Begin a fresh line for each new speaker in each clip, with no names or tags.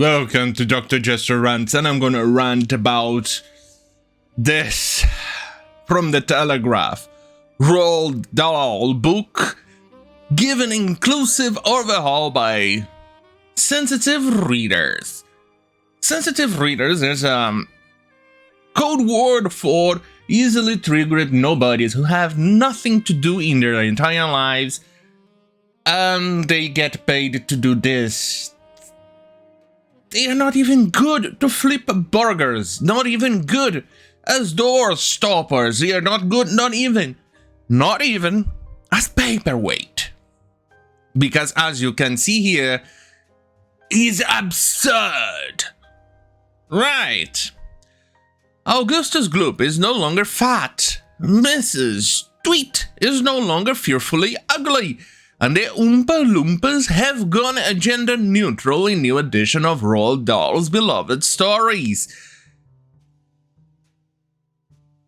Welcome to Dr. Jester Rants, and I'm gonna rant about this from the Telegraph. Roald Dahl book given inclusive overhaul by sensitive readers. Sensitive readers is code word for easily triggered nobodies who have nothing to do in their entire lives, and they get paid to do this. They are not even good to flip burgers, not even good as door stoppers. They are not good, not even as paperweight. Because as you can see here, is absurd. Right. Augustus Gloop is no longer fat. Mrs. Tweet is no longer fearfully ugly. And the Oompa Loompas have gone gender neutral in new edition of Roald Dahl's beloved stories.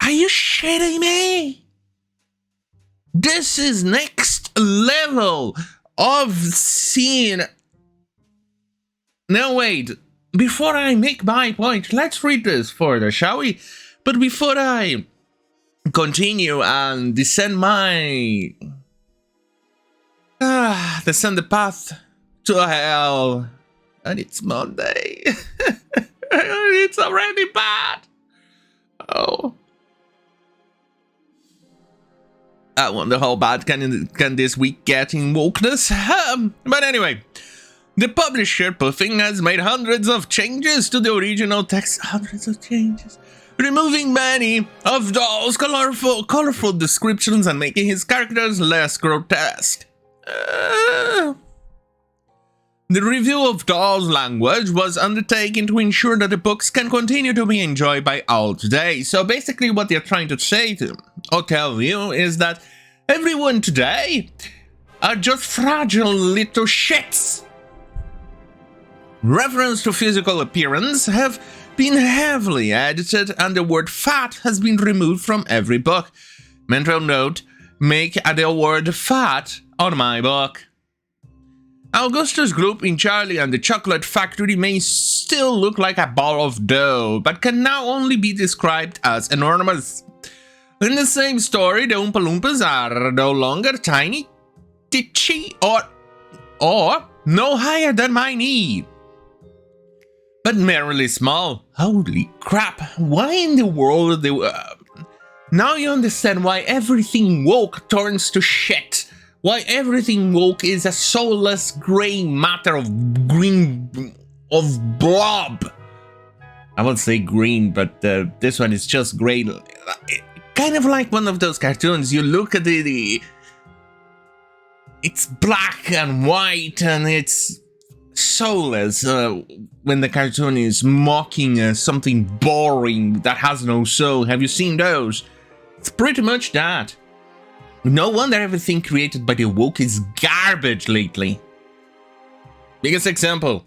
Are you shitting me? This is next level of scene. Now wait, before I make my point, let's read this further, shall we? But before I continue and descend the path to hell. And it's Monday. It's already bad. Oh. I wonder how bad can this week get in wokeness. But anyway, the publisher Puffing has made hundreds of changes to the original text. Hundreds of changes. Removing many of Dahl's colorful descriptions and making his characters less grotesque. The review of Dahl's language was undertaken to ensure that the books can continue to be enjoyed by all today. So basically what they're trying to say to or tell you is that everyone today are just fragile little shits. Reference to physical appearance have been heavily edited and the word fat has been removed from every book. Mental note, make the word fat on my book. Augustus Gloop in Charlie and the Chocolate Factory may still look like a ball of dough, but can now only be described as enormous. In the same story, the Oompa Loompas are no longer tiny, titchy, or no higher than my knee, but merely small. Holy crap, why in the world they were... Now you understand why everything woke turns to shit. Why everything woke is a soulless grey matter of blob. I won't say green, but this one is just grey. Kind of like one of those cartoons. You look at it's black and white and it's soulless when the cartoon is mocking something boring that has no soul. Have you seen those? It's pretty much that. No wonder everything created by the woke is garbage lately. Biggest example.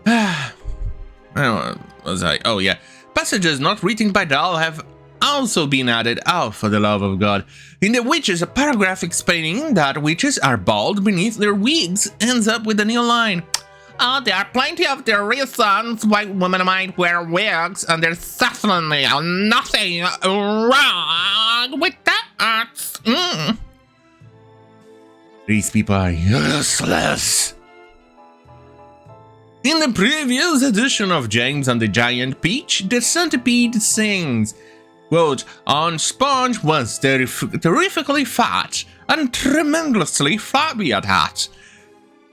Oh yeah. Passages not written by Dahl have also been added. Oh, for the love of God. In The Witches, a paragraph explaining that witches are bald beneath their wigs ends up with a new line. Oh, there are plenty of the reasons why women might wear wigs, and there's certainly nothing wrong with that. These people are useless. In the previous edition of James and the Giant Peach, the centipede sings, quote, "On Sponge was terrifically fat and tremendously flabby at hat.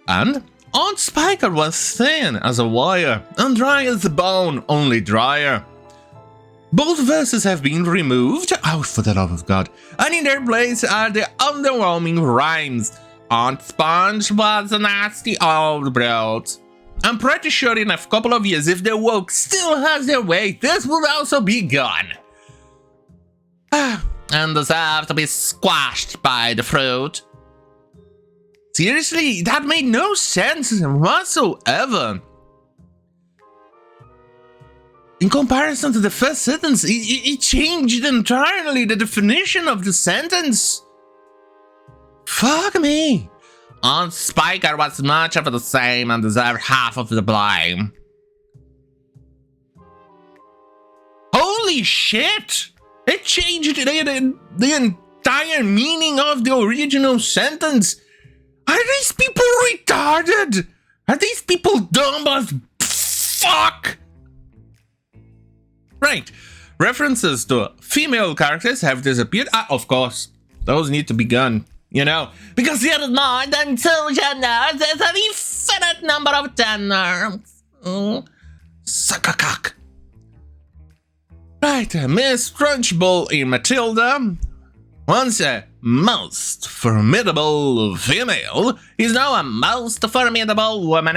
And Aunt Spiker was thin as a wire and dry as a bone, only drier." Both verses have been removed, oh for the love of God, and in their place are the underwhelming rhymes. Aunt Sponge was a nasty old broad. I'm pretty sure in a couple of years, if the woke still has their way, this will also be gone. And deserve to be squashed by the fruit. Seriously, that made no sense whatsoever. In comparison to the first sentence, it changed entirely the definition of the sentence. Fuck me. Aunt Spiker was much of the same and deserved half of the blame. Holy shit! It changed the entire meaning of the original sentence. Are these people retarded? Are these people dumb as fuck? Right. References to female characters have disappeared. Of course. Those need to be gone. You know, because you're more than two genders. There's an infinite number of genders. Suck a cock. Right, Miss Trunchbull in Matilda, once a most formidable female, is now a most formidable woman.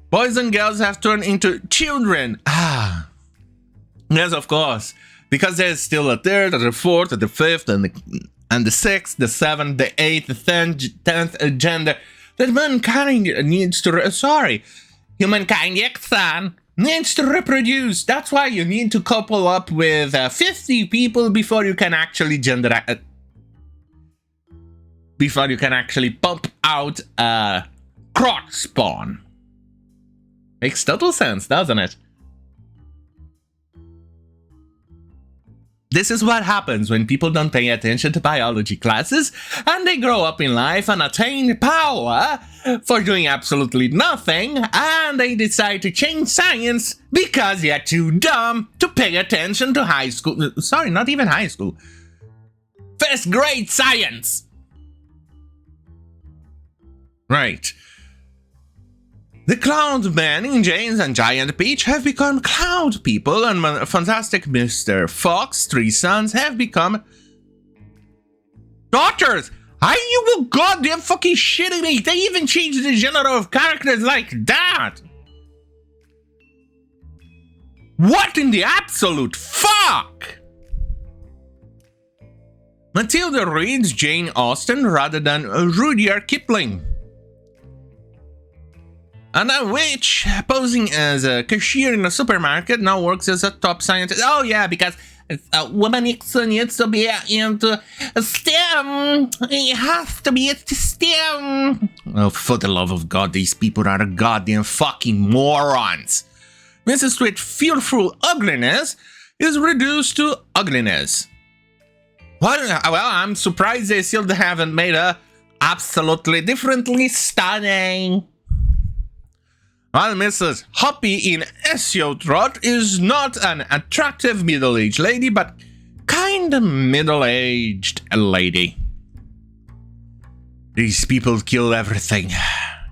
Boys and girls have turned into children. Yes, of course. Because there's still a third, the fourth, the fifth, and the sixth, the seventh, the eighth, the 10th gender that mankind needs to... humankind needs to reproduce. That's why you need to couple up with 50 people before you can actually before you can actually pump out a crotch spawn. Makes total sense, doesn't it? This is what happens when people don't pay attention to biology classes and they grow up in life and attain power for doing absolutely nothing, and they decide to change science because they're too dumb to pay attention to high school. Sorry, not even high school. First grade science. Right. The Cloud Man in James and Giant Peach have become Cloud People, and Fantastic Mr. Fox, 3 sons, have become daughters. Are you goddamn fucking shitting me? They even changed the genre of characters like that. What in the absolute fuck? Matilda reads Jane Austen rather than Rudyard Kipling. And a witch posing as a cashier in a supermarket now works as a top scientist. Oh yeah, because a woman needs to be into STEM. It has to be into STEM. Oh, for the love of God, these people are goddamn fucking morons. Mrs. Street's fearful ugliness is reduced to ugliness. What? Well, I'm surprised they still haven't made her absolutely differently stunning. While Mrs. Hoppy in SEO Trot is not an attractive middle-aged lady, but kinda middle-aged lady. These people kill everything.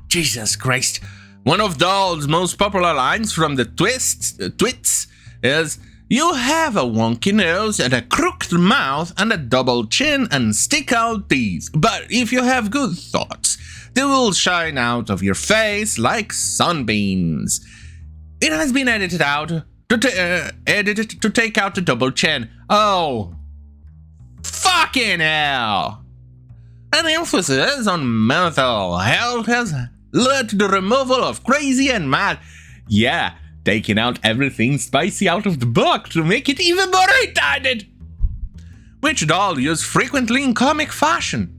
Jesus Christ. One of Dahl's most popular lines from the Twits is, "You have a wonky nose and a crooked mouth and a double chin and stick-out teeth, but if you have good thoughts, they will shine out of your face like sunbeams." It has been edited to take out the double chin. Oh, fucking hell! An emphasis on mental health has led to the removal of crazy and mad. Yeah, taking out everything spicy out of the book to make it even more retarded. Which Dahl used frequently in comic fashion.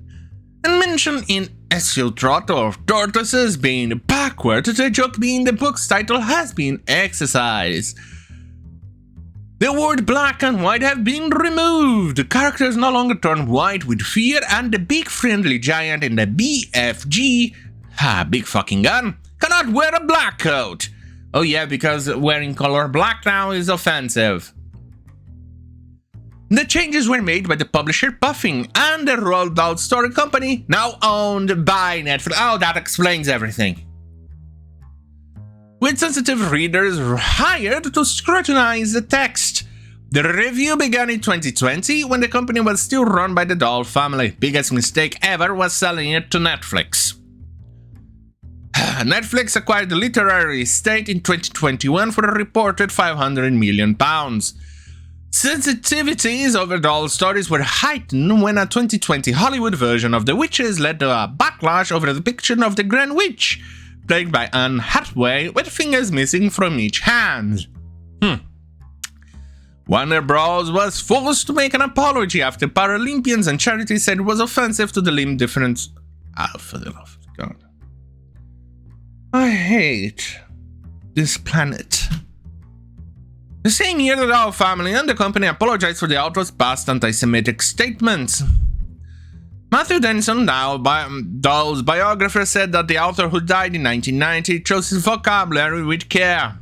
And mentioned in SEO Trot of tortoises being backward, the joke being the book's title has been exercised. The word black and white have been removed. The characters no longer turn white with fear, and the big friendly giant in the BFG, big fucking gun, cannot wear a black coat. Oh yeah, because wearing color black now is offensive. The changes were made by the publisher Puffing and the Roald Dahl Story Company, now owned by Netflix. Oh, that explains everything. With sensitive readers hired to scrutinize the text. The review began in 2020 when the company was still run by the Dahl family. Biggest mistake ever was selling it to Netflix. Netflix acquired the literary estate in 2021 for a reported £500 million. Sensitivities over Dahl stories were heightened when a 2020 Hollywood version of The Witches led to a backlash over the depiction of the Grand Witch, played by Anne Hathaway with fingers missing from each hand. Warner Bros. Was forced to make an apology after Paralympians and charities said it was offensive to the limb difference. For the love of God. I hate this planet. The same year that our family and the company apologized for the author's past anti-Semitic statements. Matthew Denson, Dahl's biographer, said that the author, who died in 1990, chose his vocabulary with care.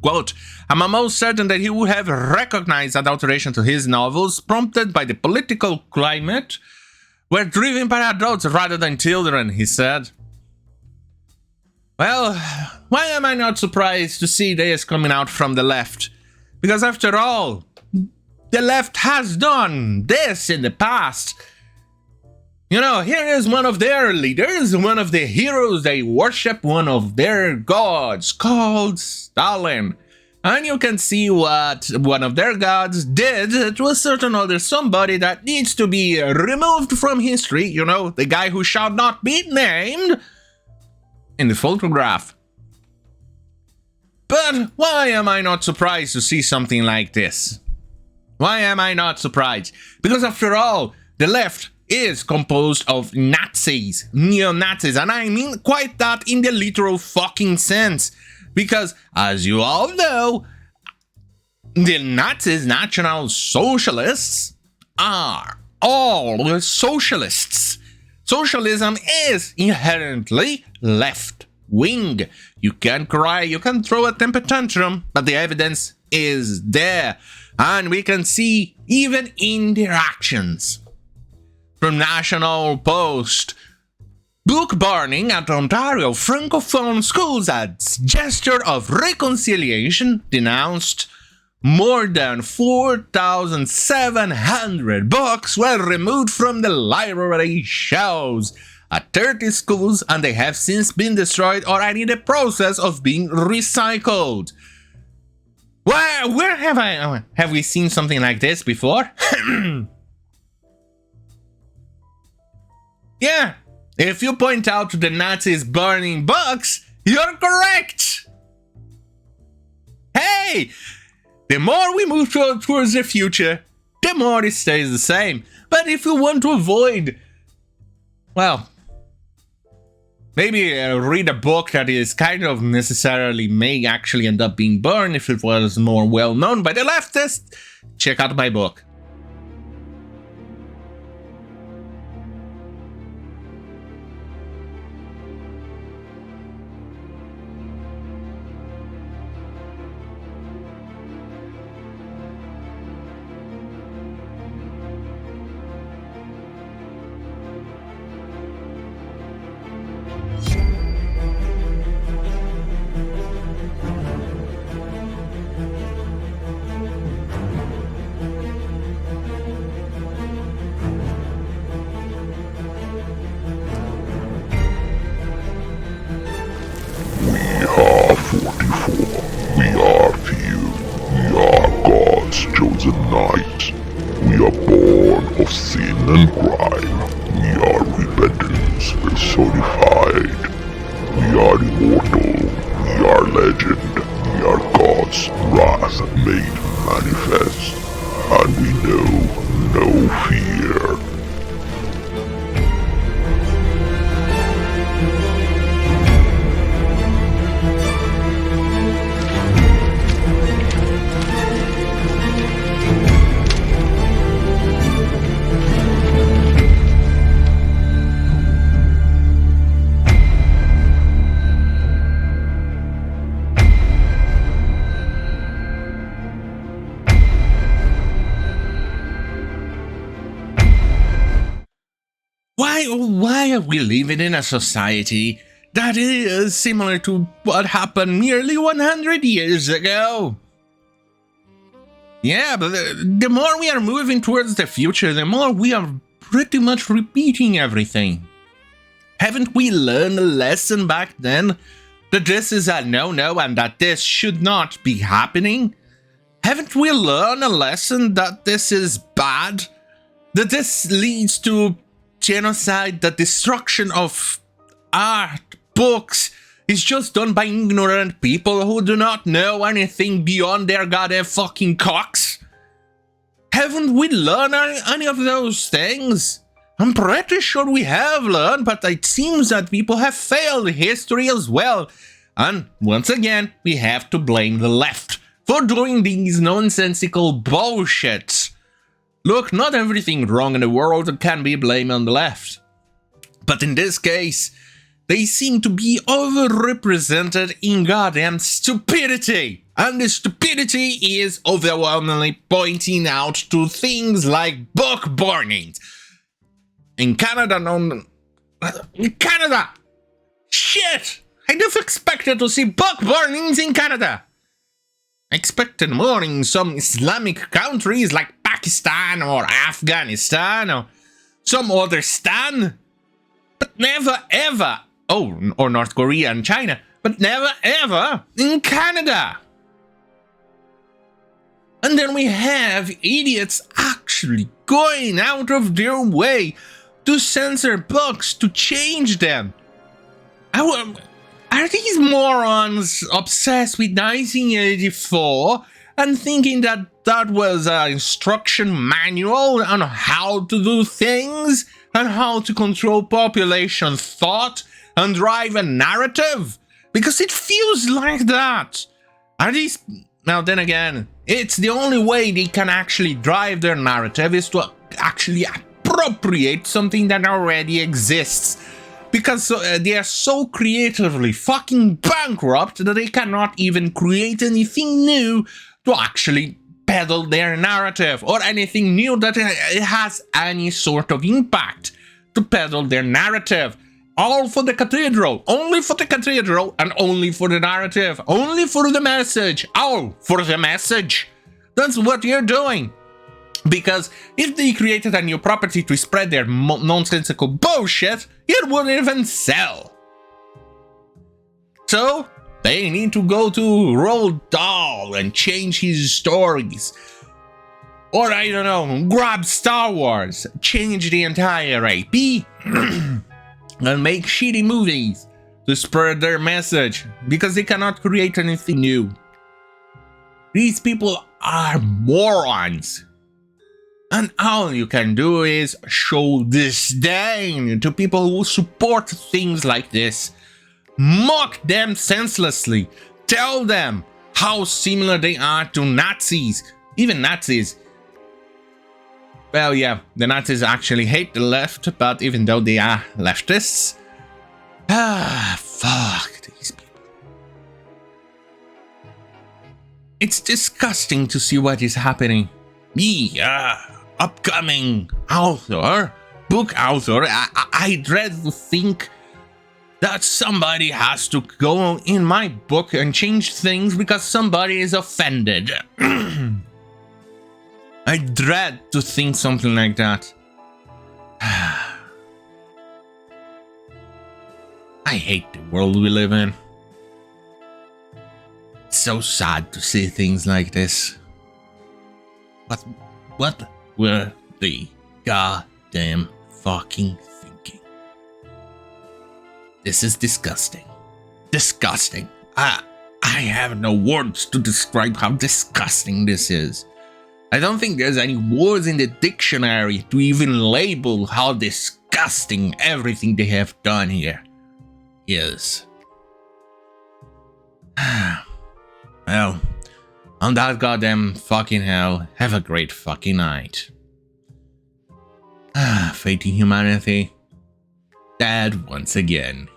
Quote, I'm almost certain that he would have recognized that alteration to his novels, prompted by the political climate, were driven by adults rather than children, he said. Well, why am I not surprised to see this coming out from the left? Because after all, the left has done this in the past. You know, here is one of their leaders, one of the heroes they worship, one of their gods, called Stalin. And you can see what one of their gods did to a certain other somebody that needs to be removed from history, you know, the guy who shall not be named in the photograph. But why am I not surprised to see something like this? Why am I not surprised? Because after all, the left is composed of Nazis, neo-Nazis, and I mean quite that in the literal fucking sense. Because, as you all know, the Nazis, National Socialists, are all socialists. Socialism is inherently left-wing. You can cry, you can throw a temper tantrum, but the evidence is there. And we can see even in their actions. From National Post, book burning at Ontario Francophone schools as gesture of reconciliation, denounced. More than 4,700 books were removed from the library shelves at 30 schools, and they have since been destroyed or are in the process of being recycled. Where have we seen something like this before? Yeah, if you point out to the Nazis burning books, you're correct. Hey, the more we move towards the future, the more it stays the same. But if you want to avoid, well, maybe read a book that is kind of necessarily may actually end up being burned if it was more well known by the leftists, check out my book. Why are we living in a society that is similar to what happened nearly 100 years ago? Yeah, but the more we are moving towards the future, the more we are pretty much repeating everything. Haven't we learned a lesson back then that this is a no-no and that this should not be happening? Haven't we learned a lesson that this is bad? That this leads to genocide, the destruction of art, books, is just done by ignorant people who do not know anything beyond their goddamn fucking cocks? Haven't we learned any of those things? I'm pretty sure we have learned, but it seems that people have failed history as well. And once again, we have to blame the left for doing these nonsensical bullshits. Look, not everything wrong in the world can be blamed on the left. But in this case, they seem to be overrepresented in goddamn stupidity. And the stupidity is overwhelmingly pointing out to things like book burnings. In Canada, shit! I'd have expected to see book burnings in Canada. I expected more in some Islamic countries like Pakistan or Afghanistan or some other stan. But never ever, or North Korea and China, but never ever in Canada. And then we have idiots actually going out of their way to censor books, to change them. Are these morons obsessed with 1984 and thinking that that was an instruction manual on how to do things and how to control population thought and drive a narrative? Because it feels like that. Are these... Now then again, it's the only way they can actually drive their narrative is to actually appropriate something that already exists. Because they are so creatively fucking bankrupt that they cannot even create anything new to actually peddle their narrative, or anything new that has any sort of impact to peddle their narrative. All for the cathedral, only for the cathedral, and only for the narrative, only for the message, all for the message. That's what you're doing. Because if they created a new property to spread their nonsensical bullshit, it wouldn't even sell. So, they need to go to Roald Dahl and change his stories. Or, I don't know, grab Star Wars, change the entire IP, and make shitty movies to spread their message, because they cannot create anything new. These people are morons. And all you can do is show disdain to people who support things like this. Mock them senselessly. Tell them how similar they are to Nazis. Even Nazis. Well, yeah, the Nazis actually hate the left, but even though they are leftists... fuck these people. It's disgusting to see what is happening. Upcoming author, book author, I dread to think that somebody has to go in my book and change things because somebody is offended. I dread to think something like that. I hate the world we live in. It's so sad to see things like this. What were they goddamn fucking thinking? This is disgusting. Disgusting. I have no words to describe how disgusting this is. I don't think there's any words in the dictionary to even label how disgusting everything they have done here is. Well, on that goddamn fucking hell, have a great fucking night. Fate in humanity, dead once again.